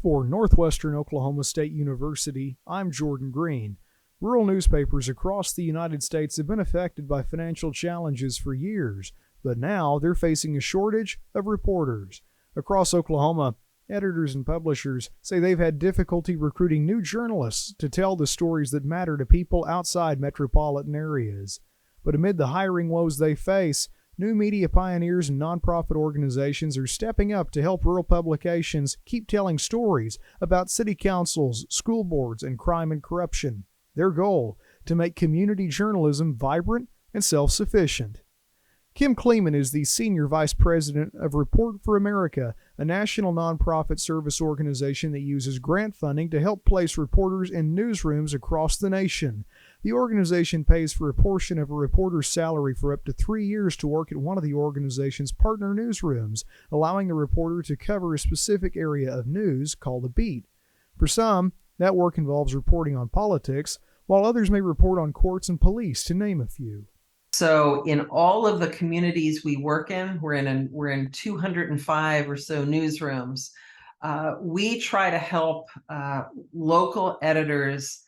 For Northwestern Oklahoma State University, I'm Jordan Green. Rural newspapers across the United States have been affected by financial challenges for years, but now they're facing a shortage of reporters. Across Oklahoma, editors and publishers say they've had difficulty recruiting new journalists to tell the stories that matter to people outside metropolitan areas. But amid the hiring woes they face, new media pioneers and nonprofit organizations are stepping up to help rural publications keep telling stories about city councils, school boards, and crime and corruption. Their goal: to make community journalism vibrant and self-sufficient. Kim Kleeman is the Senior Vice President of Report for America, a national nonprofit service organization that uses grant funding to help place reporters in newsrooms across the nation. The organization pays for a portion of a reporter's salary for up to 3 years to work at one of the organization's partner newsrooms, allowing the reporter to cover a specific area of news called a beat. For some, that work involves reporting on politics, while others may report on courts and police, to name a few. So in all of the communities we work in, we're in 205 or so newsrooms. We try to help local editors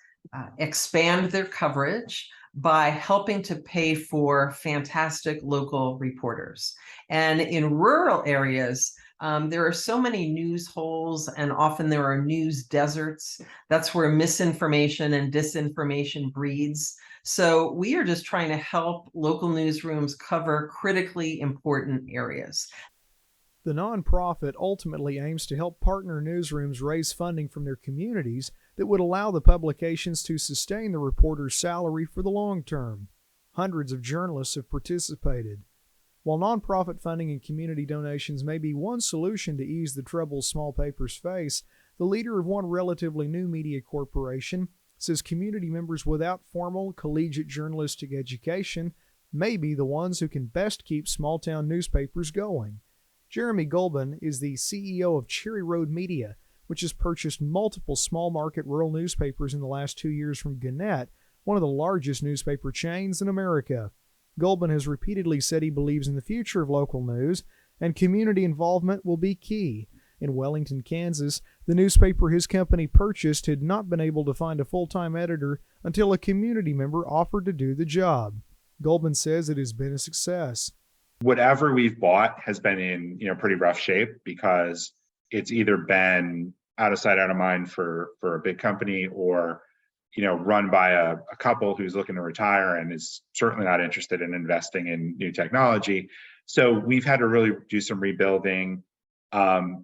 expand their coverage by helping to pay for fantastic local reporters. And in rural areas, there are so many news holes, and often there are news deserts. That's where misinformation and disinformation breeds. So we are just trying to help local newsrooms cover critically important areas. The nonprofit ultimately aims to help partner newsrooms raise funding from their communities that would allow the publications to sustain the reporter's salary for the long term. Hundreds of journalists have participated. While nonprofit funding and community donations may be one solution to ease the troubles small papers face, the leader of one relatively new media corporation says community members without formal collegiate journalistic education may be the ones who can best keep small-town newspapers going. Jeremy Golban is the CEO of Cherry Road Media, which has purchased multiple small-market rural newspapers in the last 2 years from Gannett, one of the largest newspaper chains in America. Golban has repeatedly said he believes in the future of local news, and community involvement will be key. In Wellington, Kansas, the newspaper his company purchased had not been able to find a full-time editor until a community member offered to do the job. Golban says it has been a success. Whatever we've bought has been in pretty rough shape because it's either been out of sight, out of mind for a big company, or run by a couple who's looking to retire and is certainly not interested in investing in new technology. So we've had to really do some rebuilding.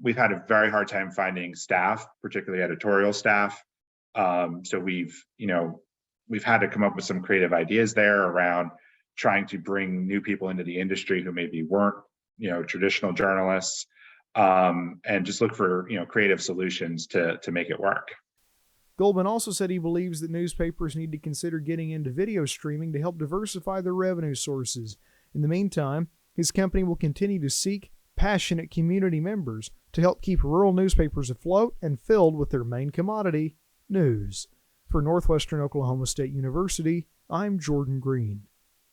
We've had a very hard time finding staff, particularly editorial staff. So we've had to come up with some creative ideas there around trying to bring new people into the industry who maybe weren't, traditional journalists, and just look for, creative solutions to make it work. Golban also said he believes that newspapers need to consider getting into video streaming to help diversify their revenue sources. In the meantime, his company will continue to seek passionate community members to help keep rural newspapers afloat and filled with their main commodity, news. For Northwestern Oklahoma State University, I'm Jordan Green.